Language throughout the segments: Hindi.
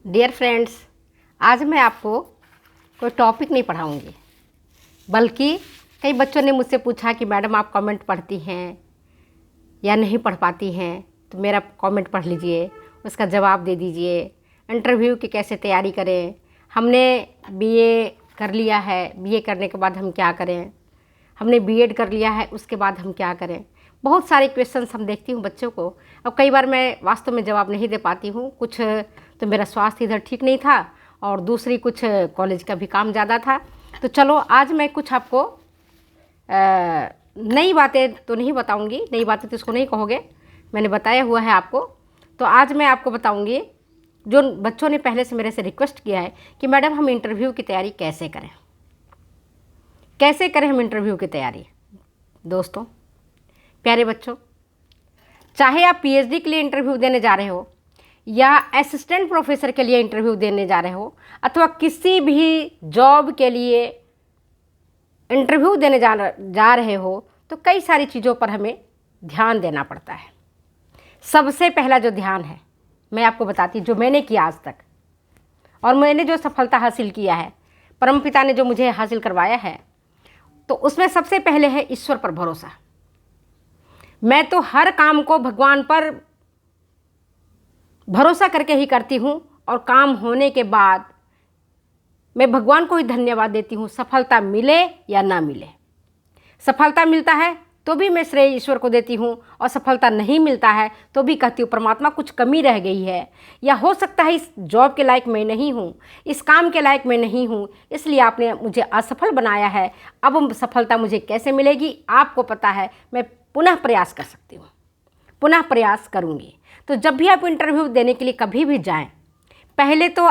डियर फ्रेंड्स, आज मैं आपको कोई टॉपिक नहीं पढ़ाऊंगी, बल्कि कई बच्चों ने मुझसे पूछा कि मैडम आप कमेंट पढ़ती हैं या नहीं पढ़ पाती हैं, तो मेरा कमेंट पढ़ लीजिए, उसका जवाब दे दीजिए। इंटरव्यू की कैसे तैयारी करें, हमने बीए कर लिया है, बीए करने के बाद हम क्या करें, हमने बीएड कर लिया है, उसके बाद हम क्या करें। बहुत सारे क्वेश्चंस हम देखती हूँ बच्चों को। अब कई बार मैं वास्तव में जवाब नहीं दे पाती हूँ, कुछ तो मेरा स्वास्थ्य इधर ठीक नहीं था और दूसरी कुछ कॉलेज का भी काम ज़्यादा था। तो चलो आज मैं कुछ आपको नई बातें तो नहीं बताऊंगी, नई बातें तो इसको नहीं कहोगे, मैंने बताया हुआ है आपको। तो आज मैं आपको बताऊंगी जो बच्चों ने पहले से मेरे से रिक्वेस्ट किया है कि मैडम हम इंटरव्यू की तैयारी कैसे करें, कैसे करें हम इंटरव्यू की तैयारी। दोस्तों, प्यारे बच्चों, चाहे आप पीएचडी के लिए इंटरव्यू देने जा रहे हो या असिस्टेंट प्रोफेसर के लिए इंटरव्यू देने जा रहे हो अथवा किसी भी जॉब के लिए इंटरव्यू देने जा रहे हो, तो कई सारी चीज़ों पर हमें ध्यान देना पड़ता है। सबसे पहला जो ध्यान है मैं आपको बताती हूँ, जो मैंने किया आज तक और मैंने जो सफलता हासिल किया है, परमपिता ने जो मुझे हासिल करवाया है, तो उसमें सबसे पहले है ईश्वर पर भरोसा। मैं तो हर काम को भगवान पर भरोसा करके ही करती हूँ और काम होने के बाद मैं भगवान को ही धन्यवाद देती हूँ, सफलता मिले या ना मिले। सफलता मिलता है तो भी मैं श्रेय ईश्वर को देती हूँ और सफलता नहीं मिलता है तो भी कहती हूँ परमात्मा कुछ कमी रह गई है, या हो सकता है इस जॉब के लायक मैं नहीं हूँ, इस काम के लायक मैं नहीं हूँ, इसलिए आपने मुझे असफल बनाया है। अब सफलता मुझे कैसे मिलेगी आपको पता है, मैं पुनः प्रयास कर सकती हूँ, पुनः प्रयास करूँगी। तो जब भी आप इंटरव्यू देने के लिए कभी भी जाएं, पहले तो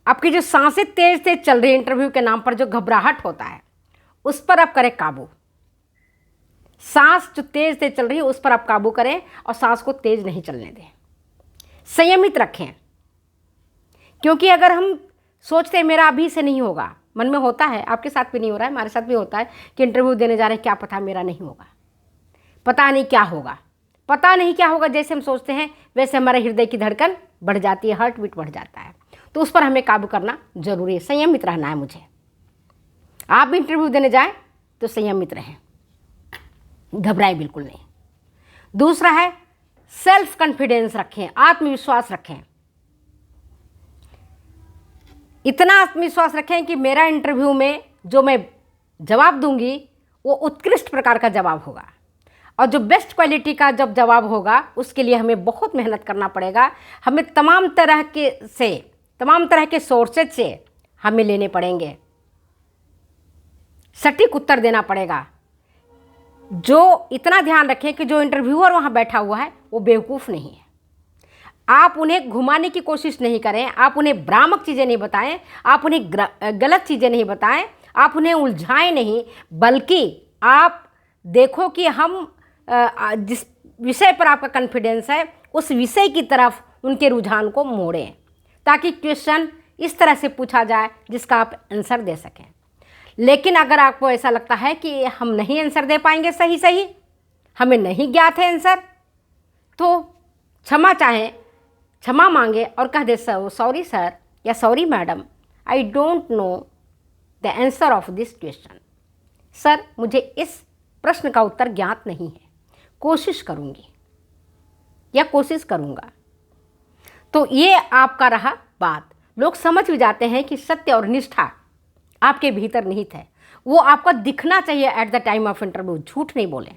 आपकी जो सांसें तेज तेज चल रही है, इंटरव्यू के नाम पर जो घबराहट होता है उस पर आप करें काबू। सांस जो तेज तेज चल रही है उस पर आप काबू करें और सांस को तेज नहीं चलने दें, संयमित रखें। क्योंकि अगर हम सोचते हैं मेरा अभी से नहीं होगा, मन में होता है, आपके साथ भी नहीं हो रहा है, हमारे साथ भी होता है कि इंटरव्यू देने जा रहे हैं, क्या पता मेरा नहीं होगा, पता नहीं क्या होगा, पता नहीं क्या होगा। जैसे हम सोचते हैं वैसे हमारे हृदय की धड़कन बढ़ जाती है, हार्ट बीट बढ़ जाता है। तो उस पर हमें काबू करना जरूरी है, संयमित रहना है मुझे। आप भी इंटरव्यू देने जाएं तो संयमित रहें, घबराएं बिल्कुल नहीं। दूसरा है सेल्फ कॉन्फिडेंस रखें, आत्मविश्वास रखें। इतना आत्मविश्वास रखें कि मेरा इंटरव्यू में जो मैं जवाब दूंगी वो उत्कृष्ट प्रकार का जवाब होगा, और जो बेस्ट क्वालिटी का जब जवाब होगा उसके लिए हमें बहुत मेहनत करना पड़ेगा। हमें तमाम तरह के सोर्सेज से हमें लेने पड़ेंगे, सटीक उत्तर देना पड़ेगा। जो इतना ध्यान रखें कि जो इंटरव्यूअर वहाँ बैठा हुआ है वो बेवकूफ़ नहीं है। आप उन्हें घुमाने की कोशिश नहीं करें, आप उन्हें भ्रामक चीज़ें नहीं बताएं, आप उन्हें गलत चीज़ें नहीं बताएं, आप उन्हें उलझाएं नहीं, बल्कि आप देखो कि हम जिस विषय पर आपका कॉन्फिडेंस है उस विषय की तरफ उनके रुझान को मोड़ें, ताकि क्वेश्चन इस तरह से पूछा जाए जिसका आप आंसर दे सकें। लेकिन अगर आपको ऐसा लगता है कि हम नहीं आंसर दे पाएंगे सही, हमें नहीं ज्ञात है आंसर, तो क्षमा मांगे और कह दे सॉरी सर या sorry madam, I don't know the answer of this question. Sir, मुझे इस प्रश्न का उत्तर ज्ञात नहीं है, कोशिश करूंगी या कोशिश करूंगा। तो ये आपका रहा बात। लोग समझ भी जाते हैं कि सत्य और निष्ठा आपके भीतर निहित है, वो आपको दिखना चाहिए at the time of interview. झूठ नहीं बोलें,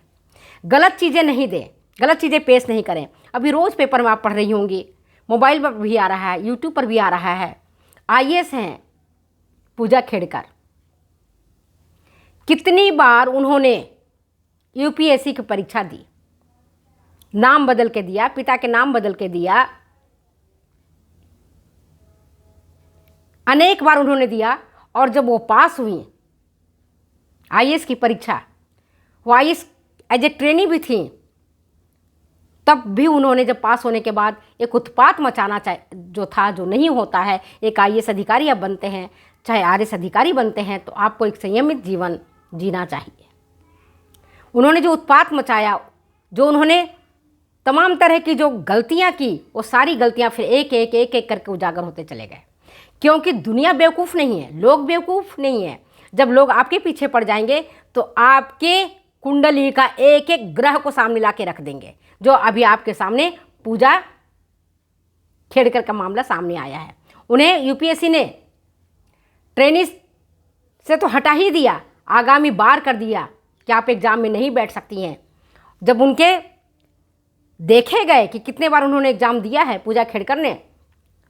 गलत चीज़ें नहीं दें, गलत चीज़ें पेश नहीं करें। अभी रोज़ पेपर में आप पढ़ रही होंगी, मोबाइल पर भी आ रहा है, यूट्यूब पर भी आ रहा है। आईएएस हैं पूजा खेड़कर, कितनी बार उन्होंने यूपीएससी की परीक्षा दी, नाम बदल के दिया, पिता के नाम बदल के दिया, अनेक बार उन्होंने दिया। और जब वो पास हुई आईएएस की परीक्षा, वो आईएएस एज ए ट्रेनी भी थी, तब भी उन्होंने जब पास होने के बाद एक उत्पात मचाना जो नहीं होता है। एक आईएएस अधिकारी आप बनते हैं, चाहे आरएस अधिकारी बनते हैं, तो आपको एक संयमित जीवन जीना चाहिए। उन्होंने जो उत्पात मचाया, जो उन्होंने तमाम तरह की जो गलतियां की वो सारी गलतियां फिर एक एक एक एक करके उजागर होते चले गए। क्योंकि दुनिया बेवकूफ़ नहीं है, लोग बेवकूफ़ नहीं है। जब लोग आपके पीछे पड़ जाएंगे तो आपके कुंडली का एक एक ग्रह को सामने ला के रख देंगे, जो अभी आपके सामने पूजा खेड़कर का मामला सामने आया है। उन्हें यूपीएससी ने ट्रेनिंग से तो हटा ही दिया, आगामी बार कर दिया कि आप एग्ज़ाम में नहीं बैठ सकती हैं। जब उनके देखे गए कि कितने बार उन्होंने एग्ज़ाम दिया है पूजा खेड़कर ने,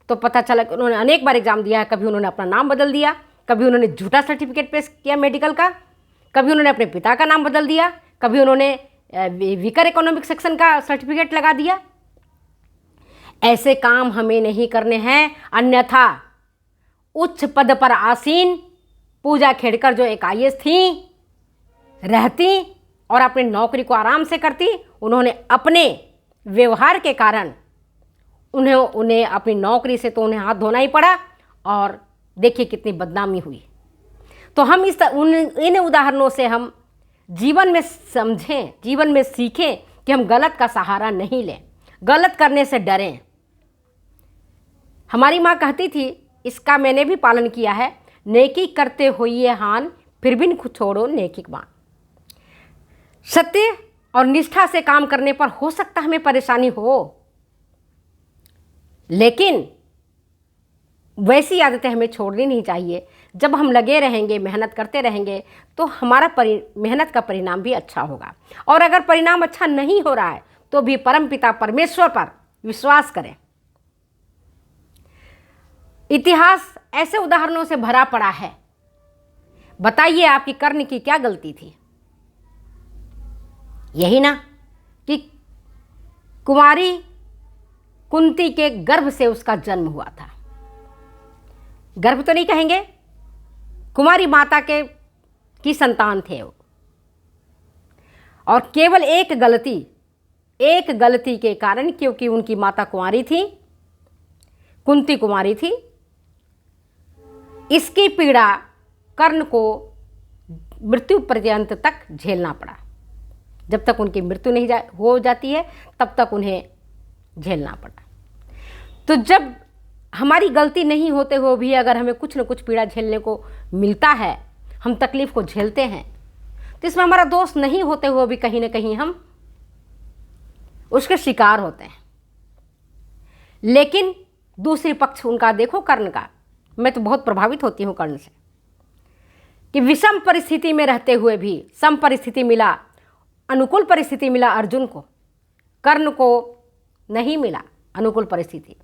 तो पता चला कि उन्होंने अनेक बार एग्ज़ाम दिया है। कभी उन्होंने अपना नाम बदल दिया, कभी उन्होंने झूठा सर्टिफिकेट पेश किया मेडिकल का, कभी उन्होंने अपने पिता का नाम बदल दिया, कभी उन्होंने वीकर इकोनॉमिक सेक्शन का सर्टिफिकेट लगा दिया। ऐसे काम हमें नहीं करने हैं, अन्यथा उच्च पद पर आसीन पूजा खेड़कर जो एक आईएएस थी रहती और अपनी नौकरी को आराम से करती, उन्होंने अपने व्यवहार के कारण उन्हें अपनी नौकरी से तो उन्हें हाथ धोना ही पड़ा, और देखिए कितनी बदनामी हुई। तो हम इन उदाहरणों से हम जीवन में समझें, जीवन में सीखें कि हम गलत का सहारा नहीं लें, गलत करने से डरें। हमारी माँ कहती थी, इसका मैंने भी पालन किया है, नेकी करते होइए हान फिर भी न छोड़ो नेकी बान। सत्य और निष्ठा से काम करने पर हो सकता हमें परेशानी हो, लेकिन वैसी आदतें हमें छोड़नी नहीं चाहिए। जब हम लगे रहेंगे, मेहनत करते रहेंगे, तो हमारा मेहनत का परिणाम भी अच्छा होगा। और अगर परिणाम अच्छा नहीं हो रहा है तो भी परमपिता परमेश्वर पर विश्वास करें। इतिहास ऐसे उदाहरणों से भरा पड़ा है। बताइए आपकी कर्ण की क्या गलती थी? यही ना कि कुमारी कुंती के गर्भ से उसका जन्म हुआ था। गर्भ तो नहीं कहेंगे, कुमारी माता की संतान थे वो, और केवल एक गलती के कारण, क्योंकि उनकी माता कुंवारी थी, कुंती कुमारी थी, इसकी पीड़ा कर्ण को मृत्यु पर्यंत तक झेलना पड़ा। जब तक उनकी मृत्यु नहीं हो जाती है तब तक उन्हें झेलना पड़ा। तो जब हमारी गलती नहीं होते हुए भी अगर हमें कुछ न कुछ पीड़ा झेलने को मिलता है, हम तकलीफ़ को झेलते हैं, तो इसमें हमारा दोष नहीं होते हुए भी कहीं ना कहीं हम उसके शिकार होते हैं। लेकिन दूसरी पक्ष उनका देखो, कर्ण का, मैं तो बहुत प्रभावित होती हूँ कर्ण से, कि विषम परिस्थिति में रहते हुए भी सम परिस्थिति मिला, अनुकूल परिस्थिति मिला अर्जुन को, कर्ण को नहीं मिला अनुकूल परिस्थिति।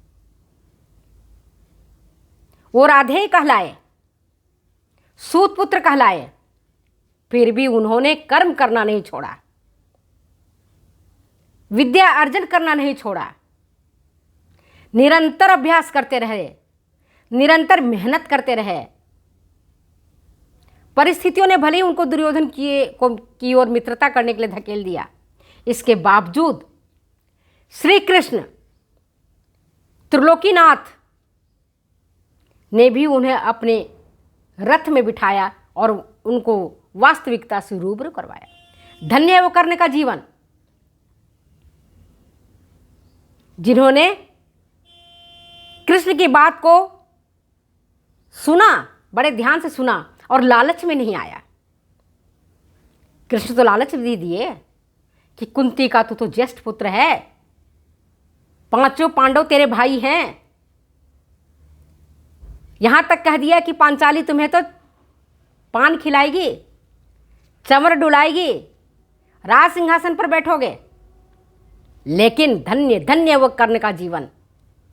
वो राधे कहलाए, सूत पुत्र कहलाए, फिर भी उन्होंने कर्म करना नहीं छोड़ा, विद्या अर्जन करना नहीं छोड़ा, निरंतर अभ्यास करते रहे, निरंतर मेहनत करते रहे। परिस्थितियों ने भले ही उनको दुर्योधन की ओर मित्रता करने के लिए धकेल दिया, इसके बावजूद श्री कृष्ण त्रिलोकीनाथ ने भी उन्हें अपने रथ में बिठाया और उनको वास्तविकता से रूबरू करवाया। धन्य है वो कर्ण का जीवन, जिन्होंने कृष्ण की बात को सुना, बड़े ध्यान से सुना और लालच में नहीं आया। कृष्ण तो लालच भी दिए कि कुंती का तो ज्येष्ठ पुत्र है, पांचों पांडव तेरे भाई हैं, यहां तक कह दिया कि पांचाली तुम्हें तो पान खिलाएगी, चमर डुलाएगी, राज सिंहासन पर बैठोगे। लेकिन धन्य धन्य वो कर्ण का जीवन,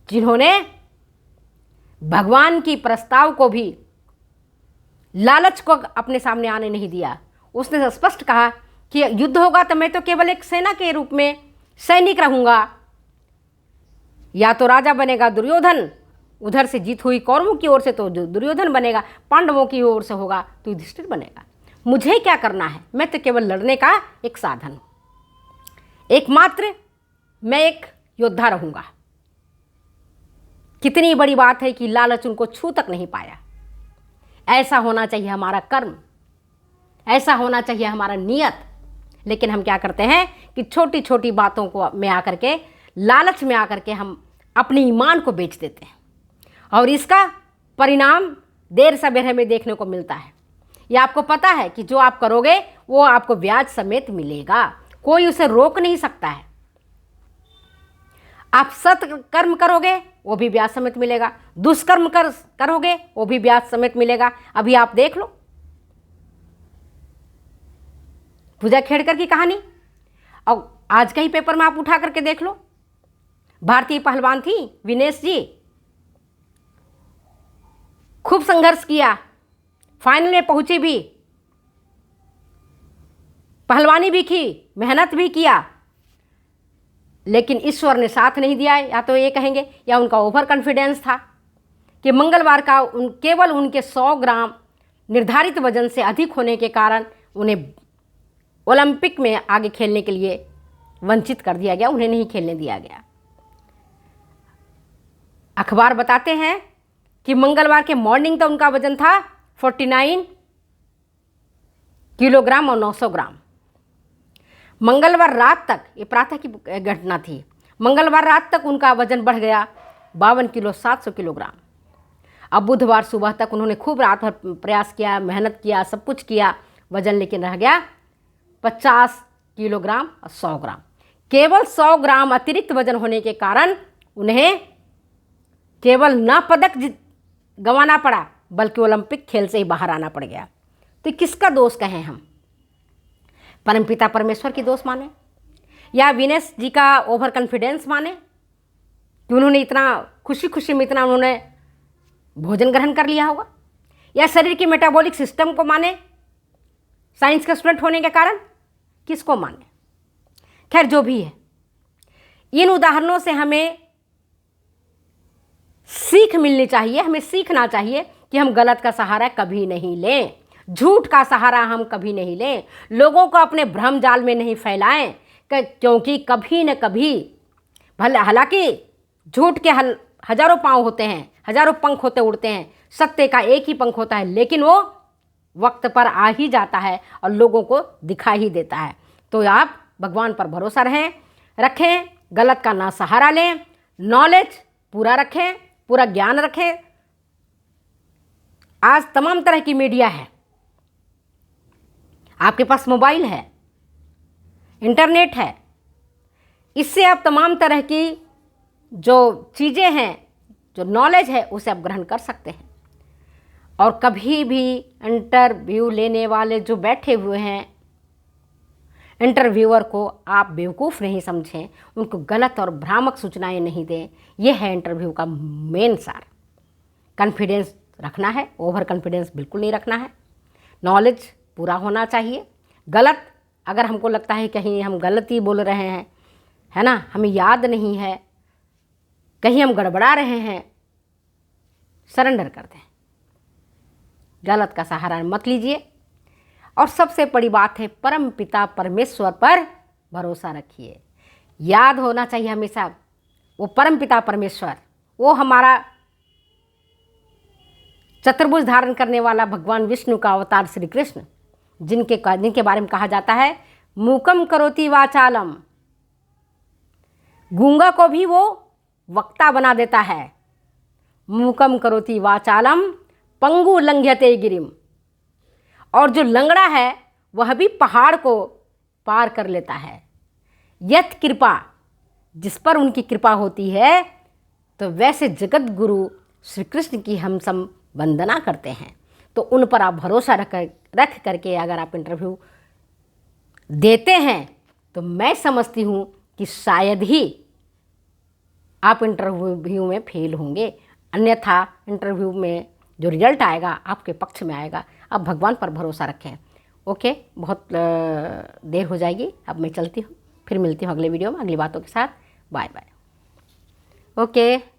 जिन्होंने भगवान की प्रस्ताव को भी, लालच को अपने सामने आने नहीं दिया। उसने स्पष्ट कहा कि युद्ध होगा तो मैं तो केवल एक सेना के रूप में सैनिक रहूंगा, या तो राजा बनेगा दुर्योधन, उधर से जीत हुई कौरवों की ओर से तो दुर्योधन बनेगा, पांडवों की ओर से होगा तो युधिष्ठिर बनेगा। मुझे क्या करना है, मैं तो केवल लड़ने का एक साधन हूं, एकमात्र मैं एक योद्धा रहूंगा। कितनी बड़ी बात है कि लालच उनको छू तक नहीं पाया। ऐसा होना चाहिए हमारा कर्म, ऐसा होना चाहिए हमारा नियत। लेकिन हम क्या करते हैं कि छोटी छोटी बातों को में आकर के, लालच में आकर के हम अपने ईमान को बेच देते हैं और इसका परिणाम देर सवेर हमें देखने को मिलता है। ये आपको पता है कि जो आप करोगे वो आपको ब्याज समेत मिलेगा, कोई उसे रोक नहीं सकता है। आप सत्कर्म करोगे वो भी ब्याज समेत मिलेगा, दुष्कर्म करोगे वो भी ब्याज समेत मिलेगा। अभी आप देख लो पूजा खेड़कर की कहानी, और आज का ही पेपर में आप उठा करके देख लो। भारतीय पहलवान थी विनेश जी, खूब संघर्ष किया, फाइनल में पहुंची भी, पहलवानी भी की, मेहनत भी किया, लेकिन ईश्वर ने साथ नहीं दिया। या तो ये कहेंगे या उनका ओवर कॉन्फिडेंस था कि मंगलवार का केवल उनके 100 ग्राम निर्धारित वजन से अधिक होने के कारण उन्हें ओलंपिक में आगे खेलने के लिए वंचित कर दिया गया, उन्हें नहीं खेलने दिया गया। अखबार बताते हैं कि मंगलवार के मॉर्निंग तो उनका वजन था 49 किलोग्राम और 900 ग्राम। मंगलवार रात तक, ये प्रातः की घटना थी, मंगलवार रात तक उनका वजन बढ़ गया 52 किलो 700 किलोग्राम। अब बुधवार सुबह तक उन्होंने खूब रात भर प्रयास किया, मेहनत किया, सब कुछ किया, वजन लेकिन रह गया 50 किलोग्राम और 100 ग्राम। केवल 100 ग्राम अतिरिक्त वजन होने के कारण उन्हें केवल न पदक गंवाना पड़ा बल्कि ओलंपिक खेल से ही बाहर आना पड़ गया। तो किसका दोष कहें हम? परमपिता परमेश्वर की दोष माने या विनेश जी का ओवर कॉन्फिडेंस माने कि उन्होंने इतना खुशी खुशी में इतना उन्होंने भोजन ग्रहण कर लिया होगा, या शरीर की मेटाबॉलिक सिस्टम को माने साइंस का स्टूडेंट होने के कारण? किसको माने? खैर जो भी है, इन उदाहरणों से हमें सीख मिलनी चाहिए, हमें सीखना चाहिए कि हम गलत का सहारा कभी नहीं लें, झूठ का सहारा हम कभी नहीं लें, लोगों को अपने भ्रम जाल में नहीं फैलाएं, क्योंकि कभी न कभी भले, हालांकि झूठ के हजारों पांव होते हैं, हजारों पंख होते उड़ते हैं, सत्य का एक ही पंख होता है, लेकिन वो वक्त पर आ ही जाता है और लोगों को दिखा ही देता है। तो आप भगवान पर भरोसा रखें, गलत का ना सहारा लें, नॉलेज पूरा रखें, पूरा ज्ञान रखें। आज तमाम तरह की मीडिया है, आपके पास मोबाइल है, इंटरनेट है, इससे आप तमाम तरह की जो चीज़ें हैं, जो नॉलेज है, उसे आप ग्रहण कर सकते हैं। और कभी भी इंटरव्यू लेने वाले जो बैठे हुए हैं, इंटरव्यूअर को आप बेवकूफ़ नहीं समझें, उनको गलत और भ्रामक सूचनाएं नहीं दें। यह है इंटरव्यू का मेन सार। कॉन्फिडेंस रखना है, ओवर कॉन्फिडेंस बिल्कुल नहीं रखना है, नॉलेज पूरा होना चाहिए। गलत अगर हमको लगता है कहीं हम गलत ही बोल रहे हैं, है ना, हमें याद नहीं है, कहीं हम गड़बड़ा रहे हैं, सरेंडर कर दें, गलत का सहारा मत लीजिए। और सबसे बड़ी बात है, परम पिता परमेश्वर पर भरोसा रखिए। याद होना चाहिए हमेशा, वो परम पिता परमेश्वर, वो हमारा चतुर्भुज धारण करने वाला भगवान विष्णु का अवतार श्री कृष्ण, जिनके बारे में कहा जाता है मूकम करोति वाचालम, गूंगा को भी वो वक्ता बना देता है। मूकम करोति वाचालम पंगु लंघ्यते गिरिम, और जो लंगड़ा है वह भी पहाड़ को पार कर लेता है। यत कृपा, जिस पर उनकी कृपा होती है, तो वैसे जगत गुरु श्री कृष्ण की हम सब वंदना करते हैं। तो उन पर आप भरोसा रख करके अगर आप इंटरव्यू देते हैं, तो मैं समझती हूँ कि शायद ही आप इंटरव्यू में फेल होंगे, अन्यथा इंटरव्यू में जो रिजल्ट आएगा आपके पक्ष में आएगा। आप भगवान पर भरोसा रखें। ओके, बहुत देर हो जाएगी, अब मैं चलती हूँ, फिर मिलती हूँ अगले वीडियो में अगली बातों के साथ। Bye bye. ओके।